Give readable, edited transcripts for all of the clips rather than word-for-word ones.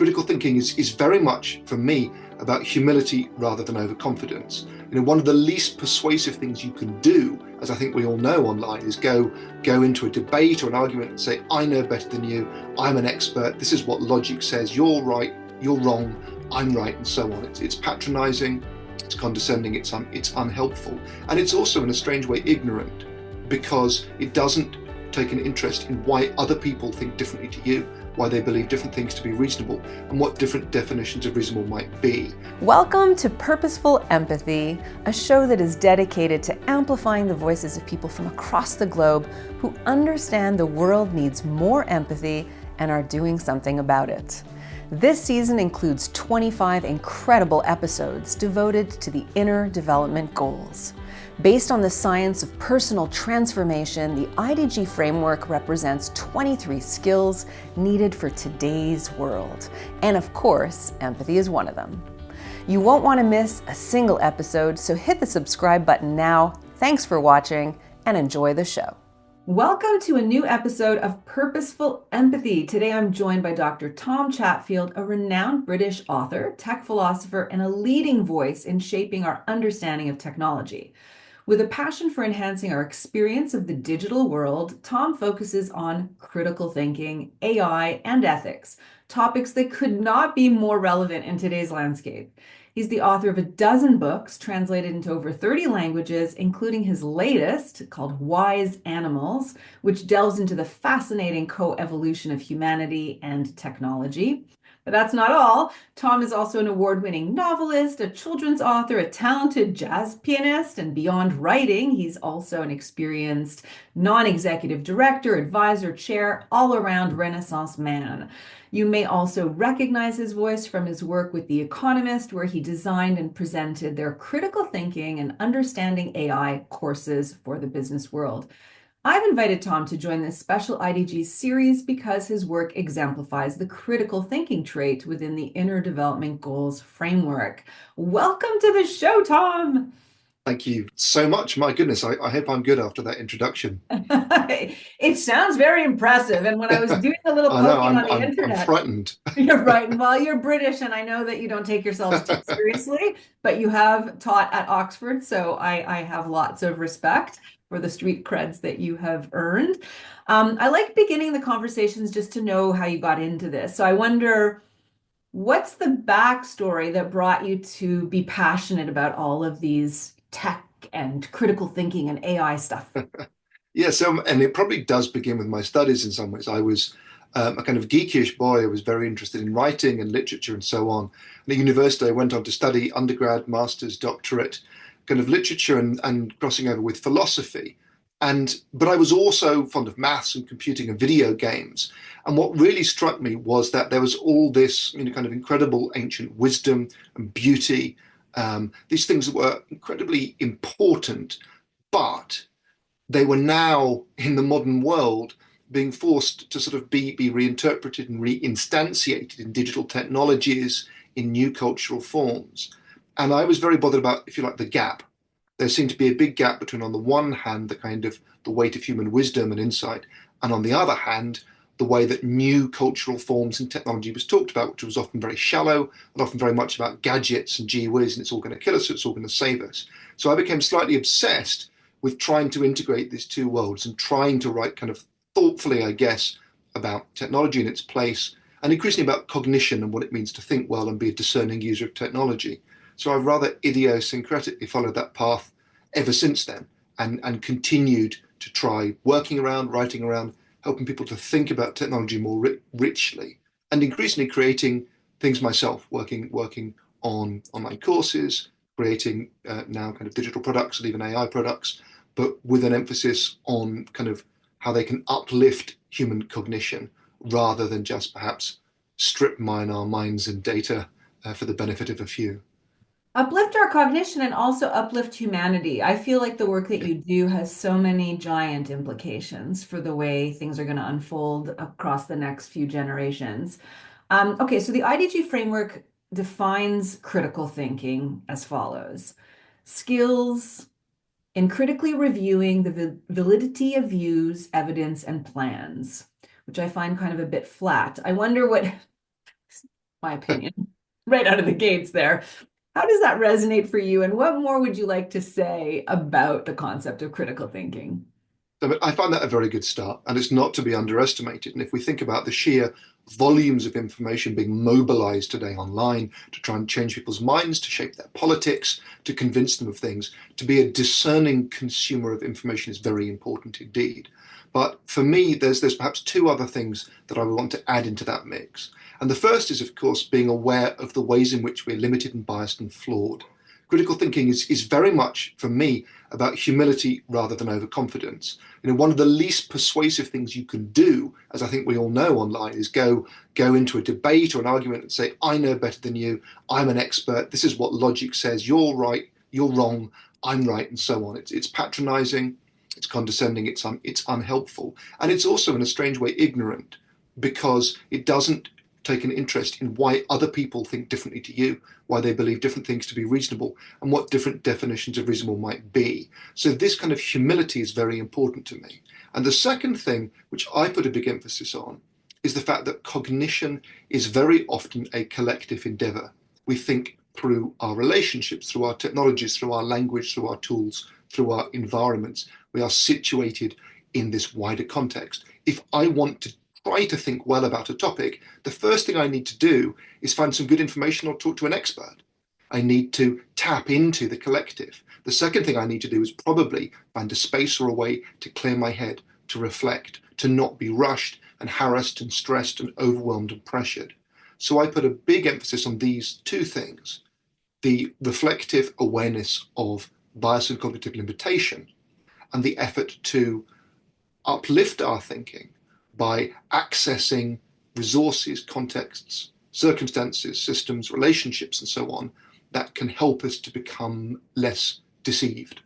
critical thinking is very much, for me, about humility rather than overconfidence. One of the least persuasive things you can do, as I think we all know online, is go into a debate or an argument and say, I know better than you, I'm an expert, this is what logic says, you're right, you're wrong, I'm right, and so on. It's patronizing, it's condescending, it's unhelpful, and it's also in a strange way ignorant, because it doesn't take an interest in why other people think differently to you, why they believe different things to be reasonable, and what different definitions of reasonable might be. Welcome to Purposeful Empathy, a show that is dedicated to amplifying the voices of people from across the globe who understand the world needs more empathy and are doing something about it. This season includes 25 incredible episodes devoted to the inner development goals. Based on the science of personal transformation, the IDG framework represents 23 skills needed for today's world. And of course, empathy is one of them. You won't want to miss a single episode, so hit the subscribe button now. Thanks for watching and enjoy the show. Welcome to a new episode of Purposeful Empathy. Today I'm joined by Dr. Tom Chatfield, a renowned British author, tech philosopher, and a leading voice in shaping our understanding of technology. With a passion for enhancing our experience of the digital world, Tom focuses on critical thinking, AI, and ethics, topics that could not be more relevant in today's landscape. He's the author of a dozen books translated into over 30 languages, including his latest called Wise Animals, which delves into the fascinating co-evolution of humanity and technology. But that's not all. Tom is also an award-winning novelist, a children's author, a talented jazz pianist, and beyond writing, he's also an experienced non-executive director, advisor, chair, all-around Renaissance man. You may also recognize his voice from his work with The Economist, where he designed and presented their critical thinking and understanding AI courses for the business world. I've invited Tom to join this special IDG series because his work exemplifies the critical thinking trait within the Inner Development Goals framework. Welcome to the show, Tom. Thank you so much. My goodness, I hope I'm good after that introduction. It sounds very impressive. And when I was doing a little poking on the internet, I'm frightened. You're right. Well, you're British, and I know that you don't take yourselves too seriously, but you have taught at Oxford, so I have lots of respect for the street creds that you have earned. I like beginning the conversations just to know how you got into this. So I wonder, what's the backstory that brought you to be passionate about all of these tech and critical thinking and AI stuff? Yeah, and it probably does begin with my studies in some ways. I was a kind of geekish boy. I was very interested in writing and literature and so on. And at university, I went on to study undergrad, master's, doctorate, kind of literature and crossing over with philosophy. But I was also fond of maths and computing and video games. And what really struck me was that there was all this, kind of incredible ancient wisdom and beauty, these things that were incredibly important, but they were now in the modern world being forced to sort of be reinterpreted and reinstantiated in digital technologies, in new cultural forms. And I was very bothered about, if you like, the gap. There seemed to be a big gap between, on the one hand, the weight of human wisdom and insight, and on the other hand, the way that new cultural forms and technology was talked about, which was often very shallow and often very much about gadgets and gee whiz, and it's all going to kill us, it's all going to save us. So I became slightly obsessed with trying to integrate these two worlds and trying to write kind of thoughtfully, I guess, about technology and its place, and increasingly about cognition and what it means to think well and be a discerning user of technology. So I've rather idiosyncratically followed that path ever since then, and continued to try working around, writing around, helping people to think about technology more richly, and increasingly creating things myself, working on online courses, creating now kind of digital products and even AI products, but with an emphasis on kind of how they can uplift human cognition rather than just perhaps strip mine our minds and data for the benefit of a few. Uplift our cognition and also uplift humanity. I feel like the work that you do has so many giant implications for the way things are going to unfold across the next few generations. Okay, so the IDG framework defines critical thinking as follows: skills in critically reviewing the validity of views, evidence, and plans, which I find kind of a bit flat. I wonder what my opinion, right out of the gates there. How does that resonate for you? And what more would you like to say about the concept of critical thinking? I find that a very good start, and it's not to be underestimated. And if we think about the sheer volumes of information being mobilized today online to try and change people's minds, to shape their politics, to convince them of things, to be a discerning consumer of information is very important indeed. But for me, there's perhaps two other things that I would want to add into that mix. And the first is, of course, being aware of the ways in which we're limited and biased and flawed. Critical thinking is very much, for me, about humility rather than overconfidence. One of the least persuasive things you can do, as I think we all know online, is go into a debate or an argument and say, I know better than you, I'm an expert, this is what logic says, you're right, you're wrong, I'm right, and so on. It's patronizing, it's condescending, it's unhelpful, and it's also in a strange way ignorant, because it doesn't take an interest in why other people think differently to you, why they believe different things to be reasonable, and what different definitions of reasonable might be. So this kind of humility is very important to me. And the second thing, which I put a big emphasis on, is the fact that cognition is very often a collective endeavor. We think through our relationships, through our technologies, through our language, through our tools, through our environments. We are situated in this wider context. If I want to try to think well about a topic, the first thing I need to do is find some good information or talk to an expert. I need to tap into the collective. The second thing I need to do is probably find a space or a way to clear my head, to reflect, to not be rushed and harassed and stressed and overwhelmed and pressured. So I put a big emphasis on these two things: the reflective awareness of bias and cognitive limitation, and the effort to uplift our thinking by accessing resources, contexts, circumstances, systems, relationships, and so on that can help us to become less deceived.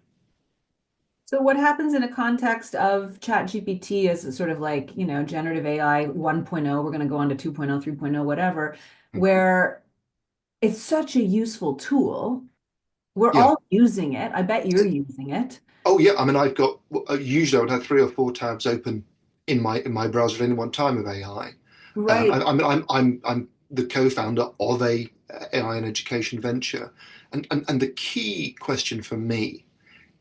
So what happens in a context of ChatGPT is sort of like, generative AI 1.0, we're going to go on to 2.0, 3.0, whatever, where it's such a useful tool. We're Yeah. all using it. I bet you're using it. Oh yeah. I mean, I've got usually I would have three or four tabs open in my browser at any one time of AI. Right. I'm the co-founder of a AI and education venture, and the key question for me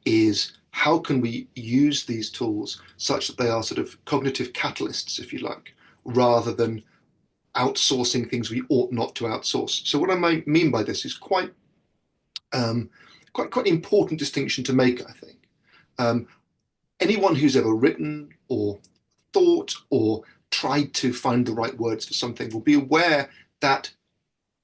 is how can we use these tools such that they are sort of cognitive catalysts, if you like, rather than outsourcing things we ought not to outsource. So what I might mean by this is quite an important distinction to make, I think. Um, Anyone who's ever written or thought or tried to find the right words for something will be aware that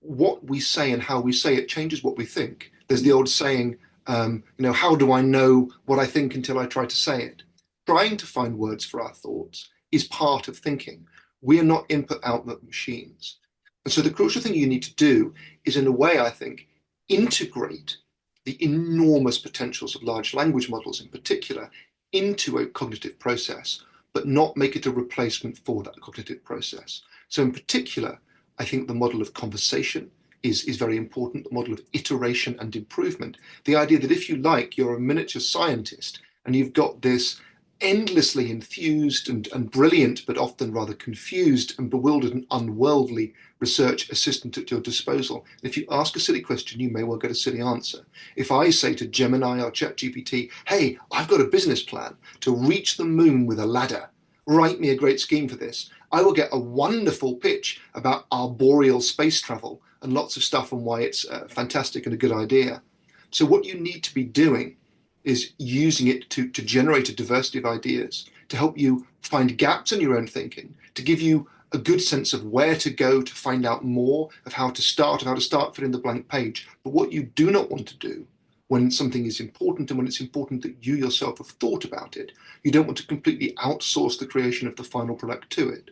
what we say and how we say it changes what we think. There's the old saying, how do I know what I think until I try to say it? Trying to find words for our thoughts is part of thinking. We are not input-output machines. And so the crucial thing you need to do is, in a way, I think, integrate the enormous potentials of large language models in particular into a cognitive process, but not make it a replacement for that cognitive process. So in particular, I think the model of conversation is very important, the model of iteration and improvement. The idea that, if you like, you're a miniature scientist and you've got this endlessly enthused and brilliant, but often rather confused and bewildered and unworldly research assistant at your disposal. If you ask a silly question, you may well get a silly answer. If I say to Gemini or ChatGPT, hey, I've got a business plan to reach the moon with a ladder, write me a great scheme for this, I will get a wonderful pitch about arboreal space travel and lots of stuff on why it's fantastic and a good idea. So what you need to be doing is using it to generate a diversity of ideas, to help you find gaps in your own thinking, to give you a good sense of where to go to find out more, of how to start filling the blank page. But what you do not want to do when something is important, and when it's important that you yourself have thought about it, you don't want to completely outsource the creation of the final product to it.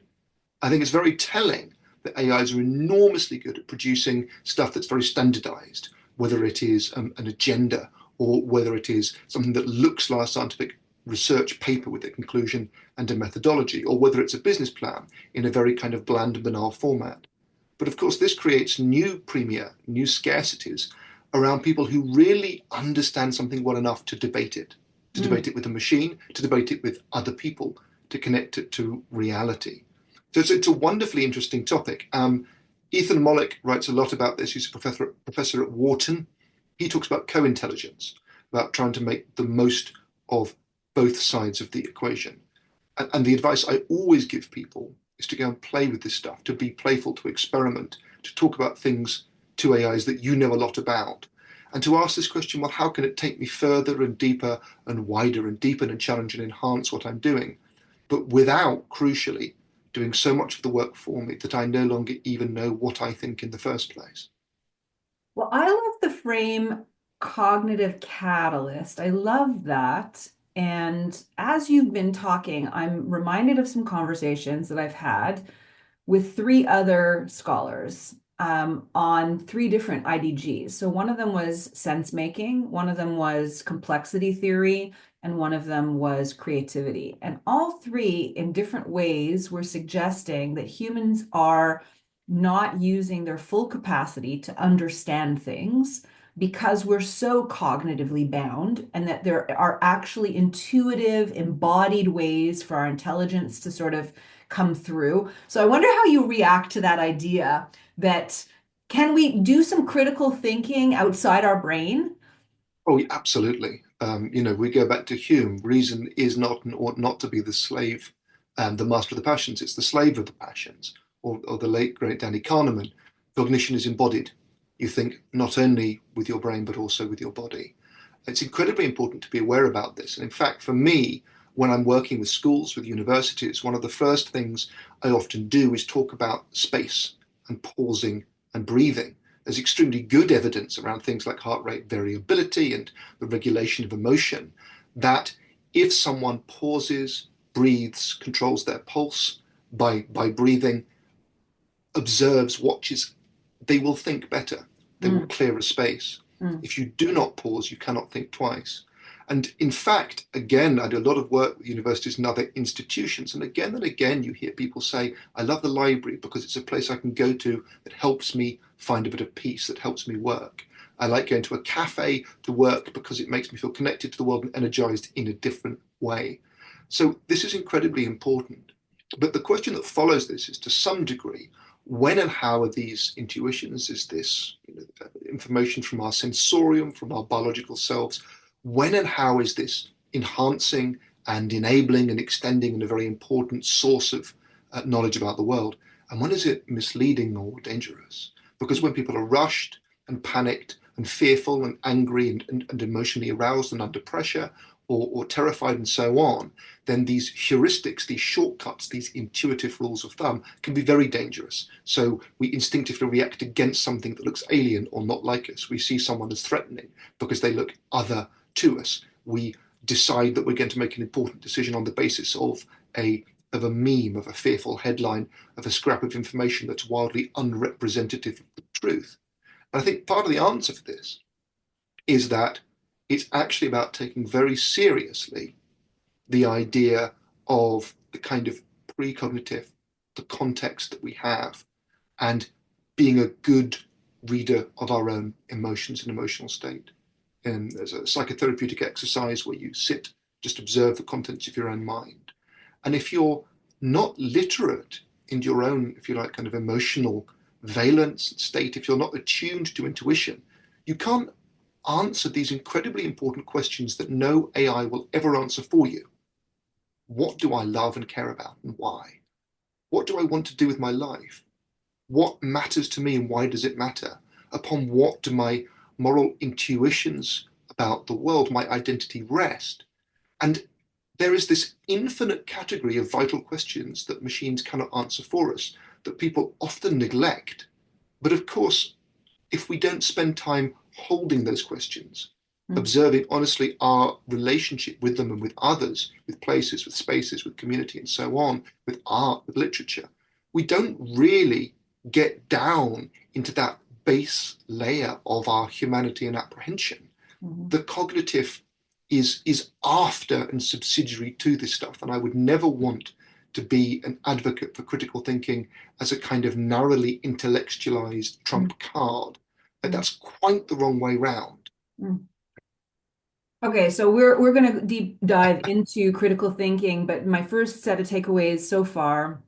I think it's very telling that AIs are enormously good at producing stuff that's very standardized, whether it is an agenda or whether it is something that looks like a scientific research paper with a conclusion and a methodology, or whether it's a business plan in a very kind of bland and banal format. But of course, this creates new premia, new scarcities around people who really understand something well enough to debate it, debate it with a machine, to debate it with other people, to connect it to reality. So it's a wonderfully interesting topic. Ethan Mollick writes a lot about this. He's a professor at Wharton. He talks about co-intelligence, about trying to make the most of both sides of the equation. And the advice I always give people is to go and play with this stuff, to be playful, to experiment, to talk about things to AIs that you know a lot about, and to ask this question, well, how can it take me further and deeper and wider and deepen and challenge and enhance what I'm doing, but without, crucially, doing so much of the work for me that I no longer even know what I think in the first place. Well, I love the frame cognitive catalyst. I love that. And as you've been talking, I'm reminded of some conversations that I've had with three other scholars on three different IDGs. So one of them was sense making, one of them was complexity theory, and one of them was creativity. And all three, in different ways, were suggesting that humans are not using their full capacity to understand things because we're so cognitively bound, and that there are actually intuitive, embodied ways for our intelligence to sort of come through. So I wonder how you react to that idea that can we do some critical thinking outside our brain? Oh, absolutely. We go back to Hume. Reason is not and ought not to be the slave and the master of the passions. It's the slave of the passions. Or the late great Danny Kahneman. Cognition is embodied. You think not only with your brain but also with your body. It's incredibly important to be aware about this. And in fact, for me, when I'm working with schools, with universities, one of the first things I often do is talk about space and pausing and breathing. There's extremely good evidence around things like heart rate variability and the regulation of emotion that if someone pauses, breathes, controls their pulse by breathing, observes, watches, they will think better. They will clear a space. Mm. If you do not pause, you cannot think twice. And in fact, again, I do a lot of work with universities and other institutions. And again, you hear people say, I love the library because it's a place I can go to that helps me find a bit of peace, that helps me work. I like going to a cafe to work because it makes me feel connected to the world and energized in a different way. So this is incredibly important. But the question that follows this is, to some degree, when and how are these intuitions, is this information from our sensorium, from our biological selves, when and how is this enhancing and enabling and extending and a very important source of knowledge about the world? And when is it misleading or dangerous? Because when people are rushed and panicked and fearful and angry and emotionally aroused and under pressure or terrified and so on, then these heuristics, these shortcuts, these intuitive rules of thumb can be very dangerous. So we instinctively react against something that looks alien or not like us. We see someone as threatening because they look other to us. We decide that we're going to make an important decision on the basis of a meme, of a fearful headline, of a scrap of information that's wildly unrepresentative of the truth. And I think part of the answer for this is that it's actually about taking very seriously the idea of the kind of precognitive, the context that we have, and being a good reader of our own emotions and emotional state. And there's a psychotherapeutic exercise where you sit, just observe the contents of your own mind. And if you're not literate in your own, if you like, kind of emotional valence state, if you're not attuned to intuition, you can't answer these incredibly important questions that no AI will ever answer for you. What do I love and care about and why? What do I want to do with my life? What matters to me and why does it matter? Upon what do my moral intuitions about the world, my identity rest? And there is this infinite category of vital questions that machines cannot answer for us, that people often neglect. But of course, if we don't spend time holding those questions, observing honestly our relationship with them and with others, with places, with spaces, with community, and so on, with art, with literature, we don't really get down into that base layer of our humanity and apprehension. The cognitive is after and subsidiary to this stuff. And I would never want to be an advocate for critical thinking as a kind of narrowly intellectualized trump card. But that's quite the wrong way round. Okay, so we're going to deep dive into critical thinking, but my first set of takeaways so far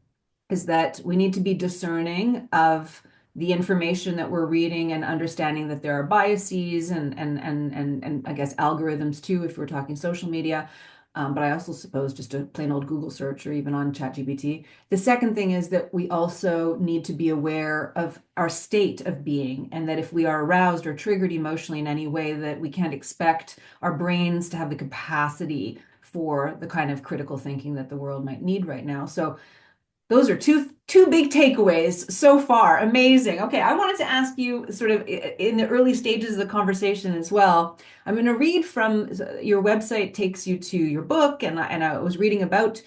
is that we need to be discerning of the information that we're reading and understanding that there are biases and I guess algorithms too, if we're talking social media. But I also suppose just a plain old Google search or even on ChatGPT. The second thing is that we also need to be aware of our state of being, and that if we are aroused or triggered emotionally in any way, that we can't expect our brains to have the capacity for the kind of critical thinking that the world might need right now. So those are two big takeaways so far. Amazing. Okay, I wanted to ask you sort of in the early stages of the conversation as well. I'm going to read from your website takes you to your book, and I was reading about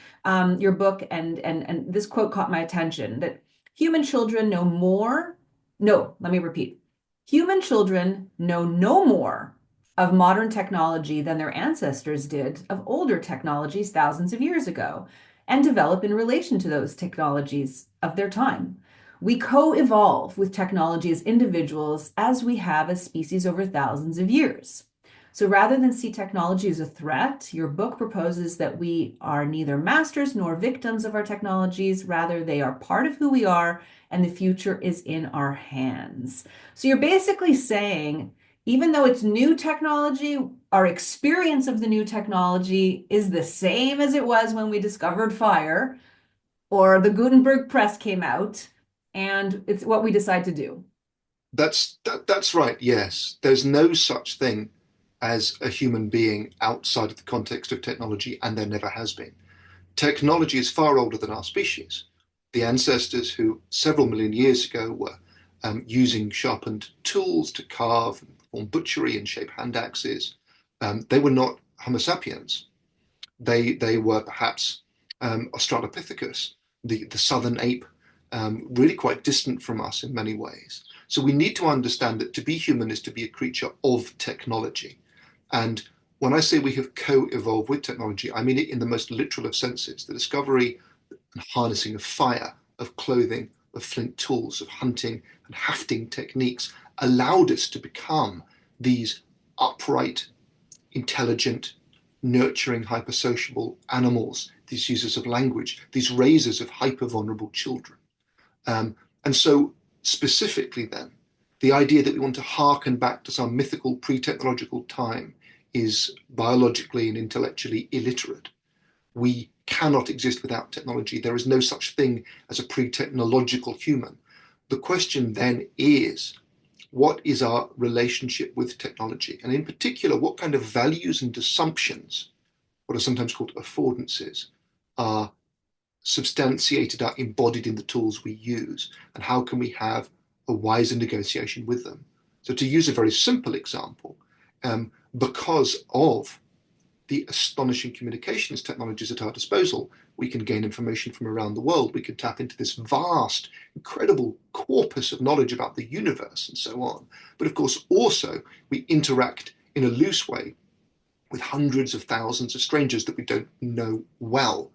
your book, and this quote caught my attention that human children know more. No, let me repeat. Human children know no more of modern technology than their ancestors did of older technologies thousands of years ago, and develop in relation to those technologies of their time. We co-evolve with technology as individuals as we have as species over thousands of years. So rather than see technology as a threat, your book proposes that we are neither masters nor victims of our technologies. Rather, they are part of who we are, and the future is in our hands. So you're basically saying, even though it's new technology, our experience of the new technology is the same as it was when we discovered fire or the Gutenberg press came out, and it's what we decide to do. That's right. Yes, there's no such thing as a human being outside of the context of technology, and there never has been. Technology is far older than our species. The ancestors who several million years ago were using sharpened tools to carve and perform butchery and shape hand axes, they were not Homo sapiens. They were perhaps Australopithecus, the southern ape, really quite distant from us in many ways. So we need to understand that to be human is to be a creature of technology. And when I say we have co-evolved with technology, I mean it in the most literal of senses. The discovery and harnessing of fire, of clothing, of flint tools, of hunting and hafting techniques allowed us to become these upright, intelligent, nurturing, hypersociable animals, these users of language, these raisers of hyper-vulnerable children. And so, specifically, then, the idea that we want to harken back to some mythical pre technological time is biologically and intellectually illiterate. We cannot exist without technology. There is no such thing as a pre technological human. The question then is, what is our relationship with technology? And in particular, what kind of values and assumptions, what are sometimes called affordances, are substantiated, are embodied in the tools we use? And how can we have a wiser negotiation with them? So, to use a very simple example, because of the astonishing communications technologies at our disposal, we can gain information from around the world. We can tap into this vast, incredible corpus of knowledge about the universe and so on. But of course, also, we interact in a loose way with hundreds of thousands of strangers that we don't know well.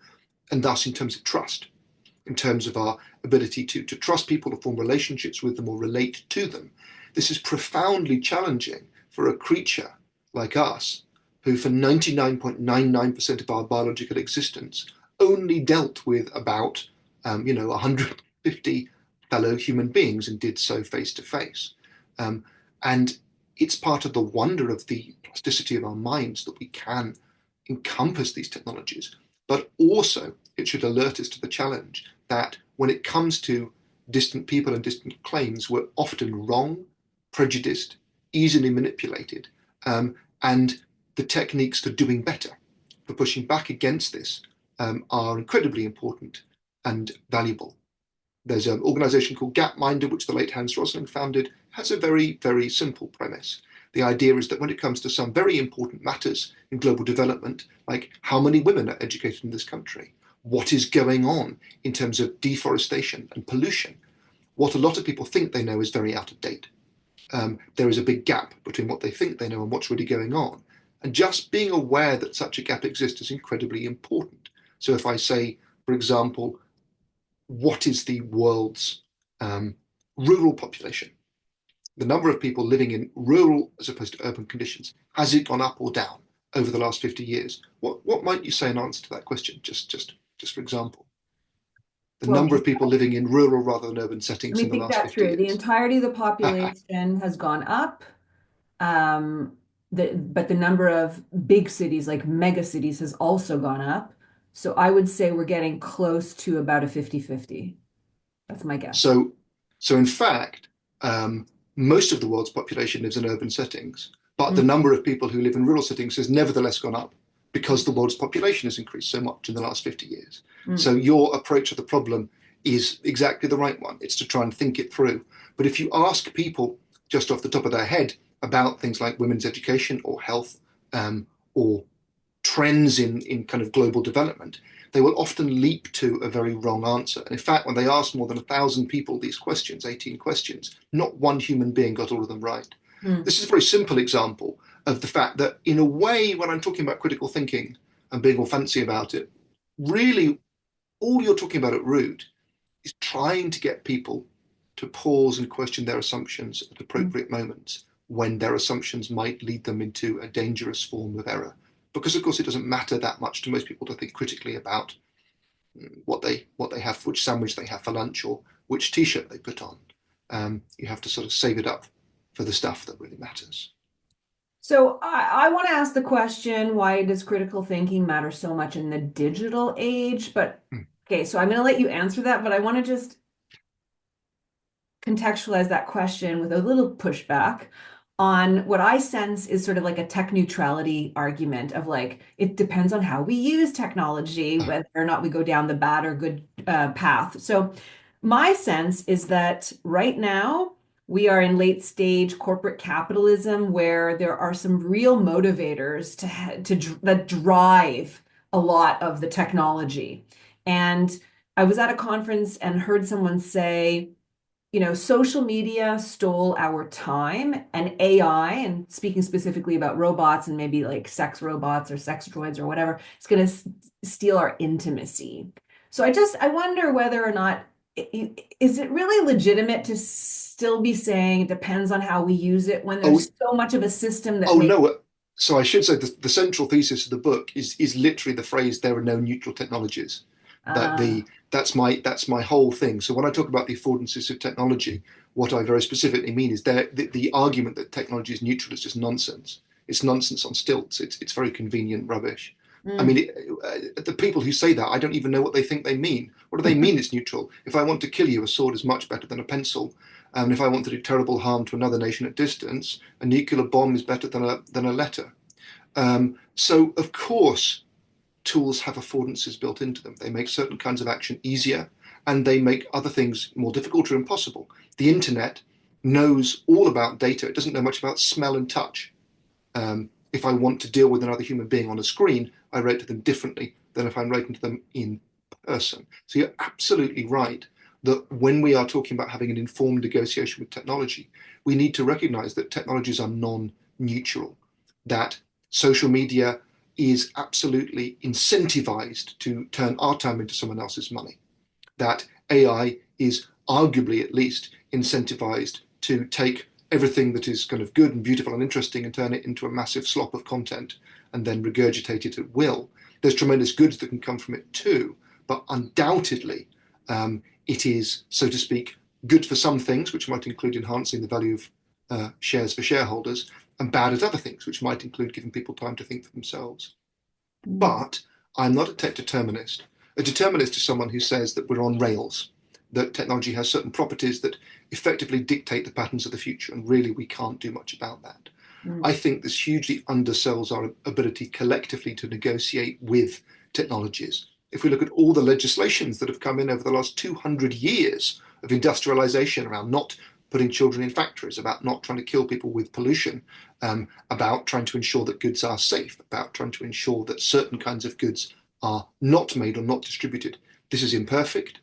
And thus, in terms of trust, in terms of our ability to trust people, to form relationships with them or relate to them, this is profoundly challenging for a creature like us, who for 99.99% of our biological existence only dealt with about 150 fellow human beings and did so face to face. And it's part of the wonder of the plasticity of our minds that we can encompass these technologies. But also, it should alert us to the challenge that when it comes to distant people and distant claims, we're often wrong, prejudiced, easily manipulated, and the techniques for doing better, for pushing back against this, are incredibly important and valuable. There's an organization called Gapminder, which the late Hans Rosling founded, has a very, very simple premise. The idea is that when it comes to some very important matters in global development, like how many women are educated in this country, what is going on in terms of deforestation and pollution, what a lot of people think they know is very out of date. There is a big gap between what they think they know and what's really going on. And just being aware that such a gap exists is incredibly important. So if I say, for example, what is the world's rural population? The number of people living in rural as opposed to urban conditions, has it gone up or down over the last 50 years? What might you say in answer to that question, just for example? the Well, number of people living in rural rather than urban let settings me in the think last that 50 through. The years. entirety of the population has gone up. Um, but the number of big cities, like mega cities, has also gone up. So I would say we're getting close to about a 50-50. That's my guess. So, so in fact, most of the world's population lives in urban settings, but the Mm, number of people who live in rural settings has nevertheless gone up because the world's population has increased so much in the last 50 years. mm, So your approach to the problem is exactly the right one. It's to try and think it through. But if you ask people just off the top of their head about things like women's education or health, or trends in kind of global development, they will often leap to a very wrong answer. And in fact, when they asked more than 1,000 people these questions, 18 questions, not one human being got all of them right. mm. This is a very simple example of the fact that, in a way, when I'm talking about critical thinking and being all fancy about it, really all you're talking about at root is trying to get people to pause and question their assumptions at Mm. appropriate moments when their assumptions might lead them into a dangerous form of error. Because of course it doesn't matter that much to most people to think critically about what they have, which sandwich they have for lunch, or which t-shirt they put on. You have to sort of save it up for the stuff that really matters. So I want to ask the question, why does critical thinking matter so much in the digital age? But Mm. okay, so I'm going to let you answer that, but I want to just contextualize that question with a little pushback on what I sense is sort of like a tech neutrality argument of like, it depends on how we use technology, Uh, whether or not we go down the bad or good path. So my sense is that right now we are in late stage corporate capitalism where there are some real motivators that drive a lot of the technology. And I was at a conference and heard someone say, social media stole our time, and AI, and speaking specifically about robots and maybe like sex robots or sex droids or whatever, it's going to steal our intimacy. So I wonder whether or not is it really legitimate to still be saying it depends on how we use it when oh, there's so much of a system that oh makes no. So I should say the central thesis of the book is literally the phrase "there are no neutral technologies." That uh, that's my whole thing. So when I talk about the affordances of technology, what I very specifically mean is the argument that technology is neutral is just nonsense. It's nonsense on stilts. It's very convenient rubbish. I mean, mm. the people who say that, I don't even know what they think they mean. What do they mean it's neutral? If I want to kill you, a sword is much better than a pencil. And if I want to do terrible harm to another nation at distance, a nuclear bomb is better than a letter. So, of course, tools have affordances built into them. They make certain kinds of action easier, and they make other things more difficult or impossible. The internet knows all about data. It doesn't know much about smell and touch. If I want to deal with another human being on a screen, I relate to them differently than if I'm relating to them in person. So you're absolutely right that when we are talking about having an informed negotiation with technology, we need to recognize that technologies are non-neutral, that social media is absolutely incentivized to turn our time into someone else's money, that AI is arguably at least incentivized to take everything that is kind of good and beautiful and interesting and turn it into a massive slop of content and then regurgitate it at will. There's tremendous goods that can come from it too, but undoubtedly it is, so to speak, good for some things, which might include enhancing the value of shares for shareholders, and bad at other things, which might include giving people time to think for themselves. Mm. But I'm not a tech determinist. A determinist is someone who says that we're on rails, that technology has certain properties that effectively dictate the patterns of the future, and really we can't do much about that. I Mm. think this hugely undersells our ability collectively to negotiate with technologies. If we look at all the legislations that have come in over the last 200 years of industrialization around not putting children in factories, about not trying to kill people with pollution, about trying to ensure that goods are safe, about trying to ensure that certain kinds of goods are not made or not distributed. This is imperfect,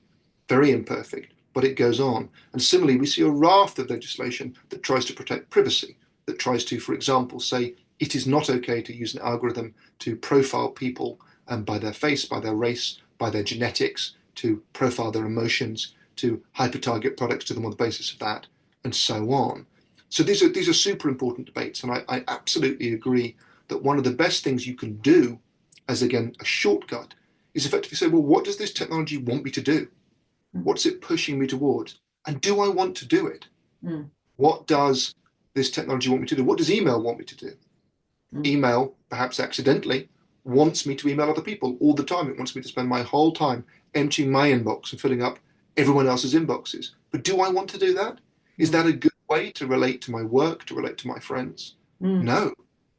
very imperfect, but it goes on. And similarly, we see a raft of legislation that tries to protect privacy, that tries to, for example, say it is not okay to use an algorithm to profile people by their face, by their race, by their genetics, to profile their emotions, to hyper-target products to them on the basis of that, and so on. So these are super important debates, and I absolutely agree that one of the best things you can do, as again a shortcut, is effectively say, well, what does this technology want me to do? What's it pushing me towards? And do I want to do it? Mm, What does this technology want me to do? What does email want me to do? mm, Email, perhaps accidentally, wants me to email other people all the time. It wants me to spend my whole time emptying my inbox and filling up everyone else's inboxes. But do I want to do that? Is mm, that a good way to relate to my work, to relate to my friends? mm, No,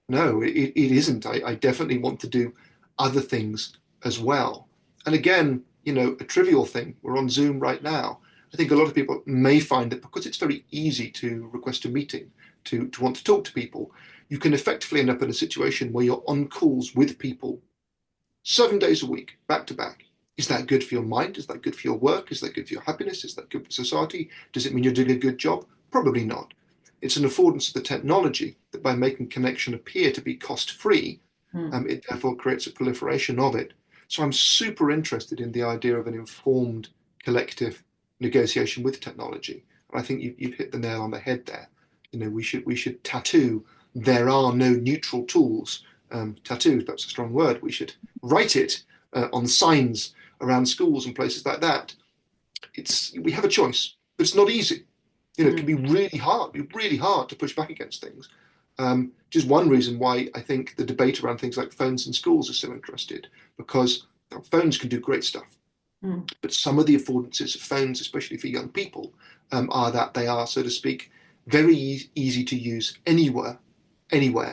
no, it isn't. I definitely want to do other things as well. And again, a trivial thing, we're on Zoom right now. I think a lot of people may find that because it's very easy to request a meeting, to want to talk to people, you can effectively end up in a situation where you're on calls with people 7 days a week, back to back. Is that good for your mind? Is that good for your work? Is that good for your happiness? Is that good for society? Does it mean you're doing a good job? Probably not. It's an affordance of the technology that by making connection appear to be cost free, mm. it therefore creates a proliferation of it. So I'm super interested in the idea of an informed collective negotiation with technology. And I think you've hit the nail on the head there. We should tattoo there are no neutral tools. Tattoo, that's a strong word. We should write it on signs around schools and places like that. We have a choice, but it's not easy. It can Mm. be really hard to push back against things. Just one reason why I think the debate around things like phones in schools is so interested, because phones can do great stuff, Mm. but some of the affordances of phones, especially for young people, are that they are, so to speak, very easy to use anywhere,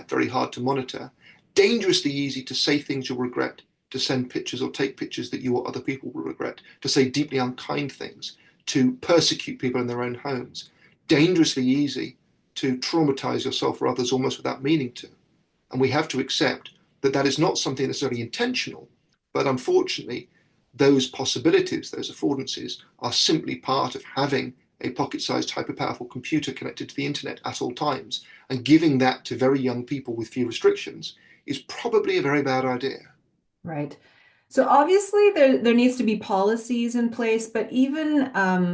very hard to monitor, dangerously easy to say things you'll regret, to send pictures or take pictures that you or other people will regret, to say deeply unkind things, to persecute people in their own homes, dangerously easy to traumatize yourself or others almost without meaning to. And we have to accept that that is not something necessarily intentional, but unfortunately, those possibilities, those affordances, are simply part of having a pocket-sized, hyper-powerful computer connected to the internet at all times. And giving that to very young people with few restrictions is probably a very bad idea. Right. So obviously there needs to be policies in place, but even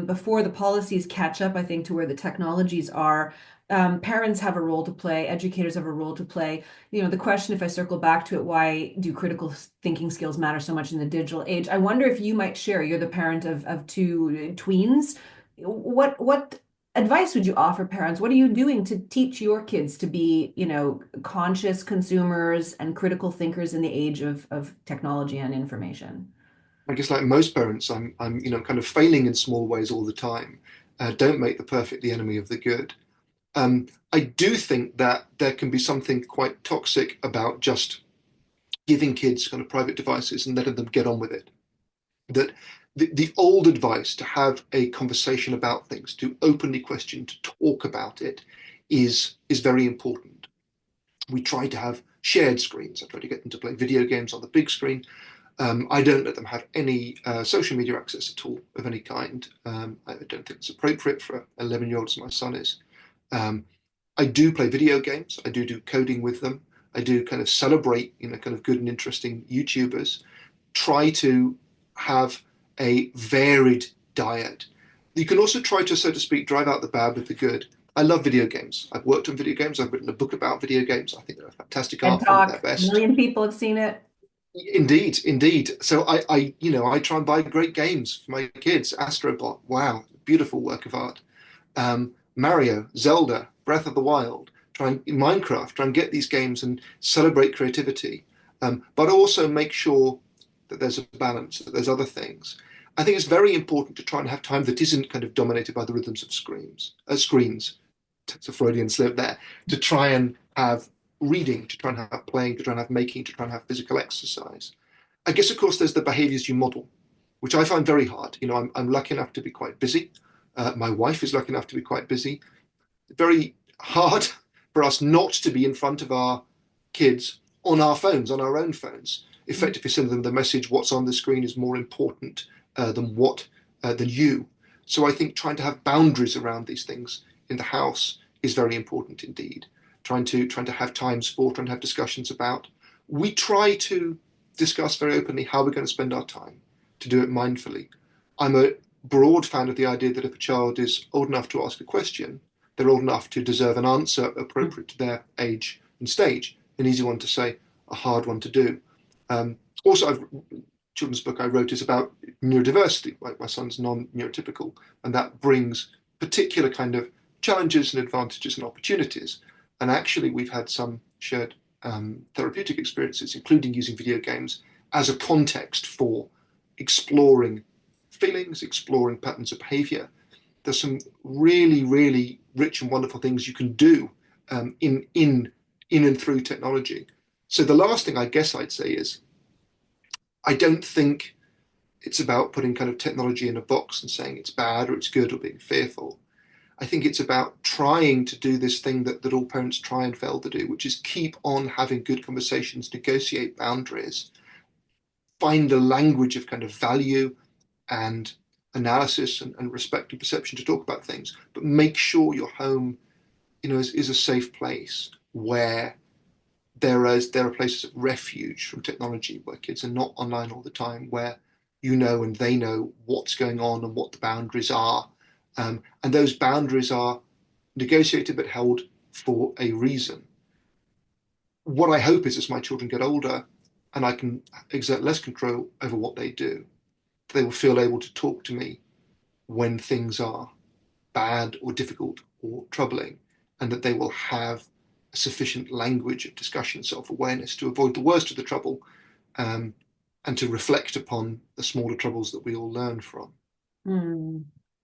before the policies catch up, I think, to where the technologies are, parents have a role to play, educators have a role to play. The question, if I circle back to it, why do critical thinking skills matter so much in the digital age? I wonder if you might share, you're the parent of two tweens. What advice would you offer parents? What are you doing to teach your kids to be, conscious consumers and critical thinkers in the age of technology and information? I guess like most parents, I'm kind of failing in small ways all the time. Don't make the perfect the enemy of the good. I do think that there can be something quite toxic about just giving kids kind of private devices and letting them get on with it. That the old advice to have a conversation about things, to openly question, to talk about it, is very important. We try to have shared screens. I try to get them to play video games on the big screen. I don't let them have any social media access at all of any kind. I don't think it's appropriate for an 11-year-old as my son is. Um, I do play video games. I do coding with them. I do kind of celebrate, kind of good and interesting YouTubers. Try to have a varied diet. You can also try to, so to speak, drive out the bad with the good. I love video games. I've worked on video games. I've written a book about video games. I think they're a fantastic And art form at their talk. A best. million people have seen it. Indeed, indeed. So I try and buy great games for my kids. Astrobot, wow, beautiful work of art. Mario, Zelda, Breath of the Wild, Minecraft, try and get these games and celebrate creativity, but also make sure that there's a balance, that there's other things. I think it's very important to try and have time that isn't kind of dominated by the rhythms of screens. It's a Freudian slip there. To try and have reading, to try and have playing, to try and have making, to try and have physical exercise. I guess, of course, there's the behaviors you model, which I find very hard. I'm lucky enough to be quite busy. My wife is lucky enough to be quite busy. Very hard for us not to be in front of our kids on our phones, on our own phones, effectively sending them the message, what's on the screen is more important than you. So I think trying to have boundaries around these things in the house is very important indeed. Trying to have times for, trying to have discussions about. We try to discuss very openly how we're going to spend our time, to do it mindfully. I'm a broad fan of the idea that if a child is old enough to ask a question, they're old enough to deserve an answer appropriate to their age and stage. An easy one to say, a hard one to do. Also, I've children's book I wrote is about neurodiversity. Like my son's non-neurotypical, and that brings particular kind of challenges and advantages and opportunities. And actually, we've had some shared therapeutic experiences, including using video games as a context for exploring feelings, exploring patterns of behavior. There's some really, really rich and wonderful things you can do in and through technology. So the last thing I guess I'd say is I don't think it's about putting kind of technology in a box and saying it's bad or it's good or being fearful. I think it's about trying to do this thing that all parents try and fail to do, which is keep on having good conversations, negotiate boundaries, find a language of kind of value and analysis and respect and perception to talk about things, but make sure your home, is a safe place where there are places of refuge from technology, where kids are not online all the time, where and they know what's going on and what the boundaries are. And those boundaries are negotiated but held for a reason. What I hope is as my children get older and I can exert less control over what they do, they will feel able to talk to me when things are bad or difficult or troubling, and that they will have a sufficient language of discussion, self-awareness to avoid the worst of the trouble, and to reflect upon the smaller troubles that we all learn from.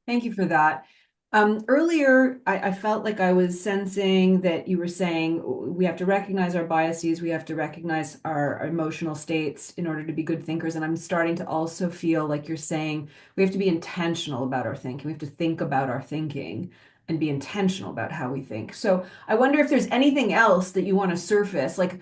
Thank you for that. Earlier, I felt like I was sensing that you were saying we have to recognize our biases, we have to recognize our emotional states in order to be good thinkers. And I'm starting to also feel like you're saying we have to be intentional about our thinking. We have to think about our thinking and be intentional about how we think. So I wonder if there's anything else that you want to surface. Like,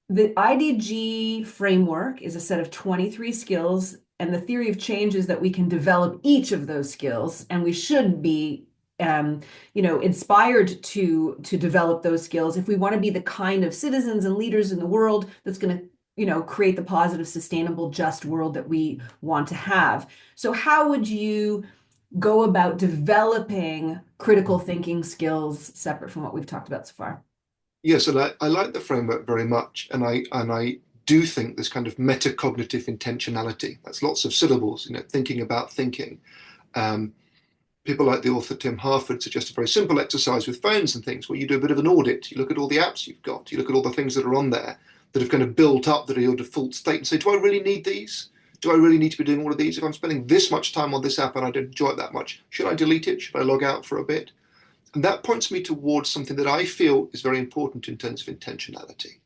the IDG framework is a set of 23 skills, and the theory of change is that we can develop each of those skills, and we should be inspired to develop those skills if we want to be the kind of citizens and leaders in the world that's going to create the positive, sustainable, just world that we want to have. So how would you go about developing critical thinking skills separate from what we've talked about so far? Yes, and I like the framework very much, and I do think this kind of metacognitive intentionality. That's lots of syllables, thinking about thinking. People like the author Tim Harford suggest a very simple exercise with phones and things, where you do a bit of an audit. You look at all the apps you've got, you look at all the things that are on there that have kind of built up that are your default state, and say, do I really need these? Do I really need to be doing all of these? If I'm spending this much time on this app and I don't enjoy it that much, should I delete it? Should I log out for a bit? And that points me towards something that I feel is very important in terms of intentionality.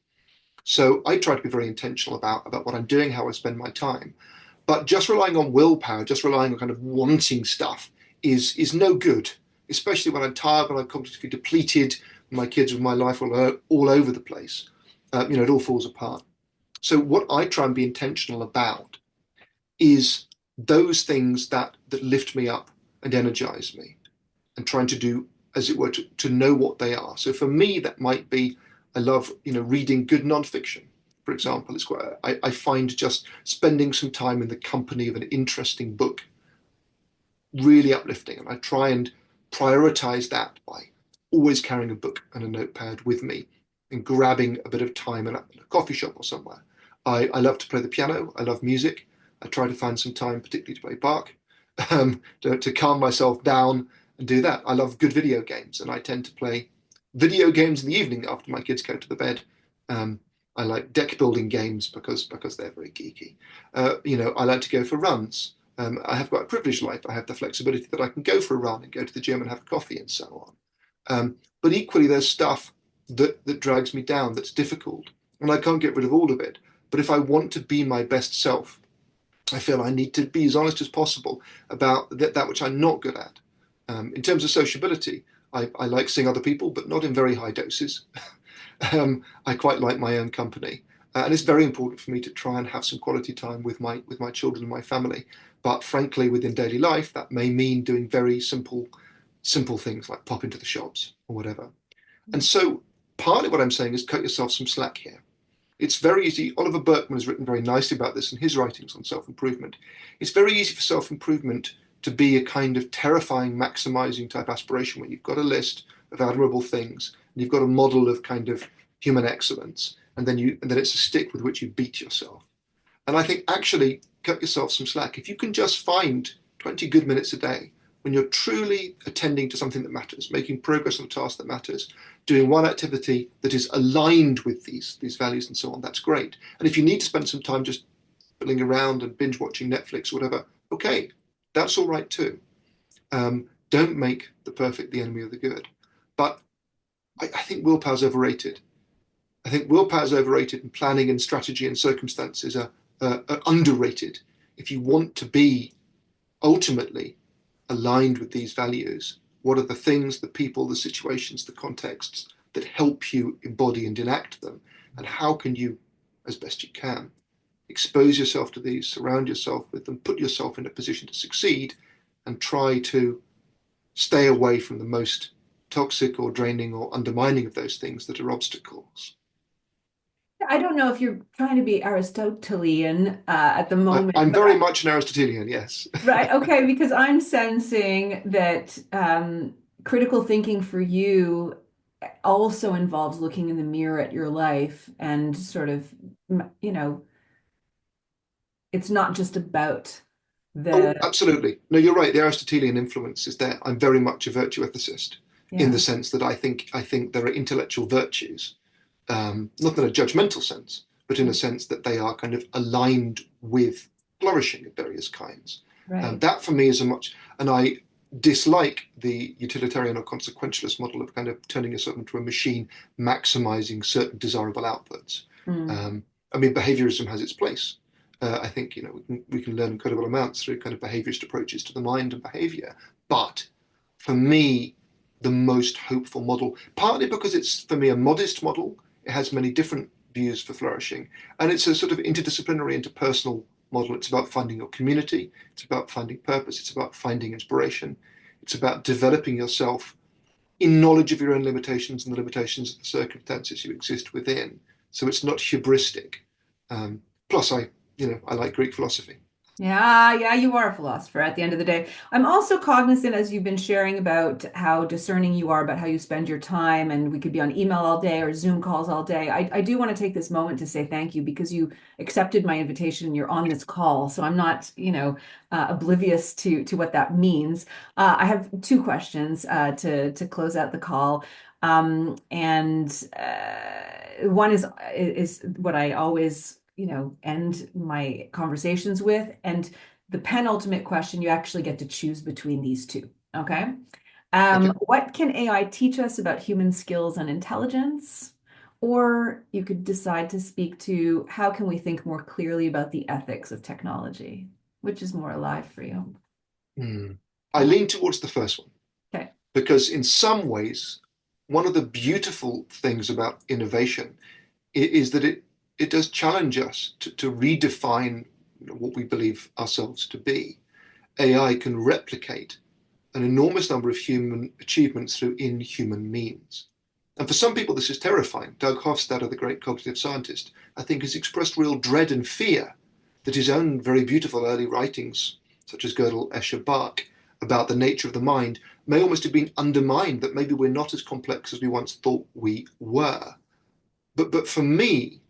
So I try to be very intentional about what I'm doing, how I spend my time. But just relying on willpower, just relying on kind of wanting stuff is no good, especially when I'm tired, when I'm cognitively depleted, my kids with my life are all over the place. It all falls apart. So what I try and be intentional about is those things that lift me up and energize me, and trying to do, as it were, to know what they are. So for me, that might be, I love, reading good nonfiction, for example. It's quite, I find just spending some time in the company of an interesting book really uplifting. And I try and prioritize that by always carrying a book and a notepad with me and grabbing a bit of time in a coffee shop or somewhere. I love to play the piano. I love music. I try to find some time, particularly to play Bach, to calm myself down and do that. I love good video games, and I tend to play video games in the evening after my kids go to the bed. I like deck building games because they're very geeky. I like to go for runs. I have quite a privileged life. I have the flexibility that I can go for a run and go to the gym and have a coffee and so on. But equally, there's stuff that drags me down, that's difficult, and I can't get rid of all of it. But if I want to be my best self, I feel I need to be as honest as possible about that which I'm not good at. In terms of sociability, I like seeing other people, but not in very high doses. I quite like my own company. And it's very important for me to try and have some quality time with my children and my family. But frankly, within daily life, that may mean doing very simple things like pop into the shops or whatever. And so partly what I'm saying is cut yourself some slack here. It's very easy. Oliver Burkeman has written very nicely about this in his writings on self-improvement. It's very easy for self-improvement to be a kind of terrifying, maximizing type aspiration where you've got a list of admirable things and you've got a model of kind of human excellence, and then it's a stick with which you beat yourself. And I think actually cut yourself some slack. If you can just find 20 good minutes a day when you're truly attending to something that matters, making progress on a task that matters, doing one activity that is aligned with these values and so on, that's great. And if you need to spend some time just fiddling around and binge watching Netflix or whatever, okay, that's all right too. Don't make the perfect the enemy of the good. But I think willpower's overrated. I think willpower's overrated, and planning and strategy and circumstances are underrated. If you want to be ultimately aligned with these values, what are the things, the people, the situations, the contexts that help you embody and enact them? And how can you, as best you can, expose yourself to these, surround yourself with them, put yourself in a position to succeed, and try to stay away from the most toxic or draining or undermining of those things that are obstacles. I don't know if you're trying to be Aristotelian at the I, moment, I'm but very much an Aristotelian, yes. right, okay, because I'm sensing that critical thinking for you also involves looking in the mirror at your life and sort of, you know, it's not just about Oh, the, absolutely. No, you're right. The Aristotelian influence is there. I'm very much a virtue ethicist in the yeah, sense that I think there are intellectual virtues, not in a judgmental sense, but in a sense that they are kind of aligned with flourishing of various kinds. right. That for me is a much, and I dislike the utilitarian or consequentialist model of kind of turning yourself into a machine, maximizing certain desirable outputs. Mm. Um, I mean, behaviorism has its place. I think we can learn incredible amounts through kind of behaviorist approaches to the mind and behavior. But for me, the most hopeful model, partly because it's for me a modest model, it has many different views for flourishing, and it's a sort of interdisciplinary, interpersonal model. It's about finding your community, it's about finding purpose, it's about finding inspiration, it's about developing yourself in knowledge of your own limitations and the limitations of the circumstances you exist within. So it's not hubristic. Plus, I like Greek philosophy. Yeah, yeah, you are a philosopher at the end of the day. I'm also cognizant, as you've been sharing about how discerning you are about how you spend your time, and we could be on email all day or Zoom calls all day. I do want to take this moment to say thank you because you accepted my invitation and you're on this call. So I'm not, oblivious to what that means. I have two questions to close out the call. And one is what I always end my conversations with. And the penultimate question, you actually get to choose between these two. Okay. Okay. What can AI teach us about human skills and intelligence? Or you could decide to speak to how can we think more clearly about the ethics of technology, which is more alive for you. Hmm. I lean towards the first one Okay. because, in some ways, one of the beautiful things about innovation is that it does challenge us to redefine what we believe ourselves to be. AI can replicate an enormous number of human achievements through inhuman means. And for some people, this is terrifying. Doug Hofstadter, the great cognitive scientist, I think has expressed real dread and fear that his own very beautiful early writings, such as Gödel, Escher, Bach, about the nature of the mind, may almost have been undermined, that maybe we're not as complex as we once thought we were. But for me,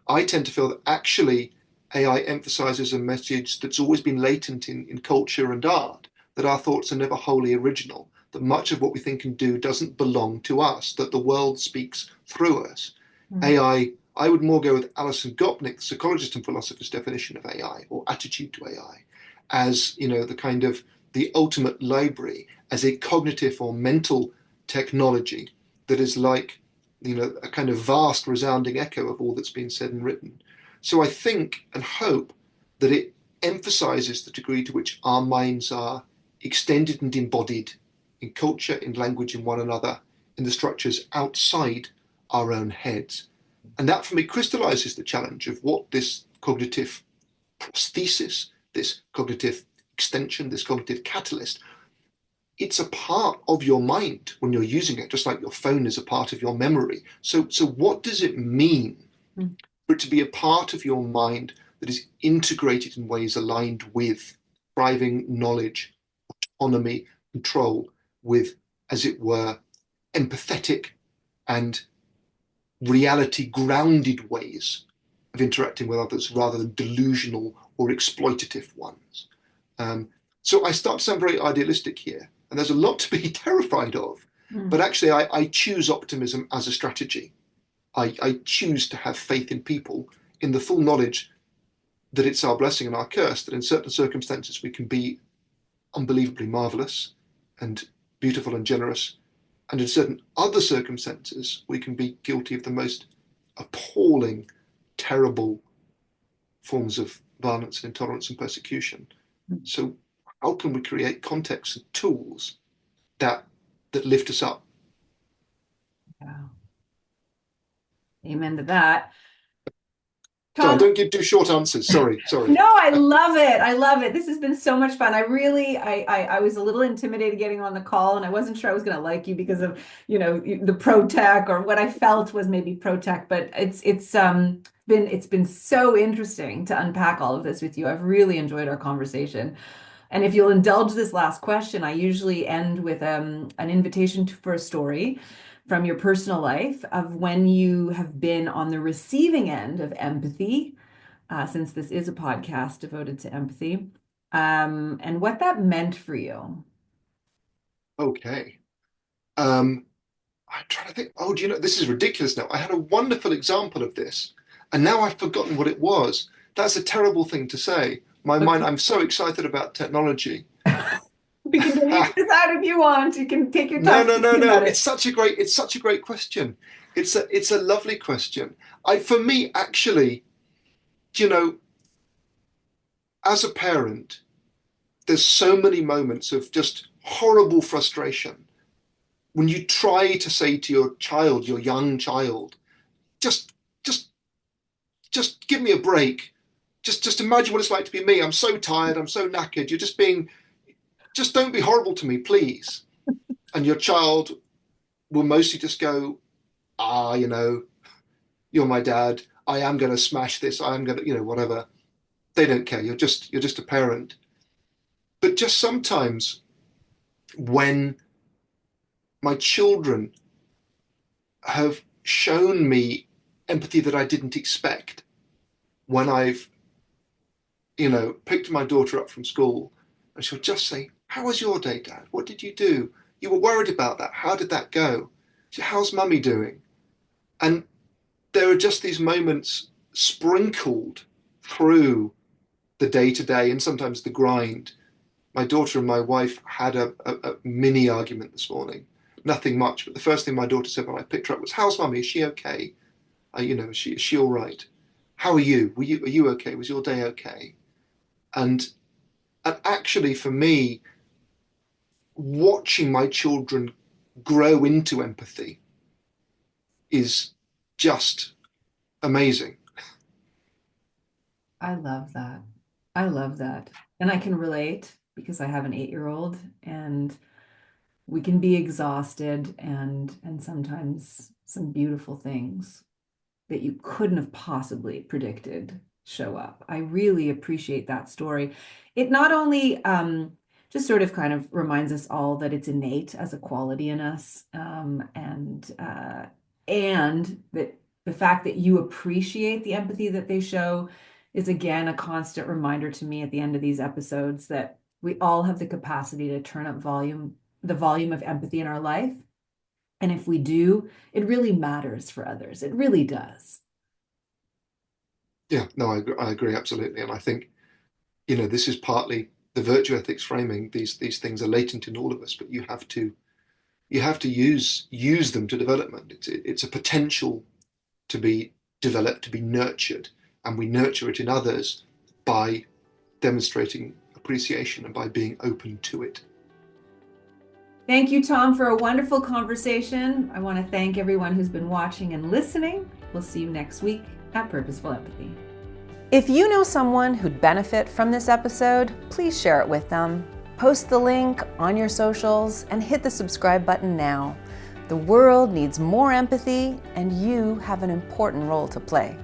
I tend to feel that actually AI emphasizes a message that's always been latent in culture and art, that our thoughts are never wholly original, that much of what we think and do doesn't belong to us, that the world speaks through us. Mm. I would more go with Alison Gopnik, the psychologist and philosopher's definition of AI or attitude to AI, as the kind of the ultimate library, as a cognitive or mental technology that is like a kind of vast resounding echo of all that's been said and written. So I think and hope that it emphasizes the degree to which our minds are extended and embodied in culture, in language, in one another, in the structures outside our own heads. And that for me crystallizes the challenge of what this cognitive prosthesis, this cognitive extension, this cognitive catalyst, it's a part of your mind when you're using it, just like your phone is a part of your memory. So what does it mean Mm. for it to be a part of your mind that is integrated in ways aligned with thriving knowledge, autonomy, control, with, as it were, empathetic and reality grounded ways of interacting with others rather than delusional or exploitative ones. So I start to sound very idealistic here, and there's a lot to be terrified of. But actually, I choose optimism as a strategy. I choose to have faith in people in the full knowledge that it's our blessing and our curse, that in certain circumstances we can be unbelievably marvelous and beautiful and generous, and in certain other circumstances we can be guilty of the most appalling, terrible forms of violence and intolerance and persecution. So how can we create contexts and tools that lift us up? Wow. Amen to that. Sorry, Tom, don't do short answers. Sorry. no, I love it. I love it. This has been so much fun. I was a little intimidated getting on the call, and I wasn't sure I was going to like you because of, the pro tech, or what I felt was maybe pro tech, but it's been so interesting to unpack all of this with you. I've really enjoyed our conversation. And if you'll indulge this last question, I usually end with an invitation for a story from your personal life of when you have been on the receiving end of empathy, since this is a podcast devoted to empathy, and what that meant for you. Okay. I'm trying to think. Oh, do you know, this is ridiculous now. I had a wonderful example of this, and now I've forgotten what it was. That's a terrible thing to say. My mind, I'm so excited about technology. We can delete this out if you want. You can take your time. No. It's such a great question. It's a lovely question. For me, actually, as a parent, there's so many moments of just horrible frustration when you try to say to your child, your young child, just give me a break. Just imagine what it's like to be me. I'm so tired. I'm so knackered. Just don't be horrible to me, please. And your child will mostly just go, you're my dad. I am going to smash this. I am going to, whatever. They don't care. You're just a parent. But just sometimes when my children have shown me empathy that I didn't expect, when I've, picked my daughter up from school, and she'll just say, "How was your day, Dad? What did you do? You were worried about that. How did that go? How's Mummy doing?" And there are just these moments sprinkled through the day-to-day and sometimes the grind. My daughter and my wife had a mini argument this morning. Nothing much, but the first thing my daughter said when I picked her up was, "How's Mummy? Is she okay? Is she all right? How are you? Are you okay? Was your day okay?" And actually, for me, watching my children grow into empathy is just amazing. I love that. I love that. And I can relate because I have an 8-year-old, and we can be exhausted, and sometimes some beautiful things that you couldn't have possibly predicted show up. I really appreciate that story. It not only just sort of kind of reminds us all that it's innate as a quality in us, and that the fact that you appreciate the empathy that they show is, again, a constant reminder to me at the end of these episodes that we all have the capacity to turn up the volume of empathy in our life. And if we do, it really matters for others. It really does. Yeah, no, I agree absolutely. And I think, this is partly the virtue ethics framing. These things are latent in all of us, but you have to use them to development. It's a potential to be developed, to be nurtured, and we nurture it in others by demonstrating appreciation and by being open to it. Thank you, Tom, for a wonderful conversation. I want to thank everyone who's been watching and listening. We'll see you next week at Purposeful Empathy. If you know someone who'd benefit from this episode, please share it with them. Post the link on your socials and hit the subscribe button now. The world needs more empathy, and you have an important role to play.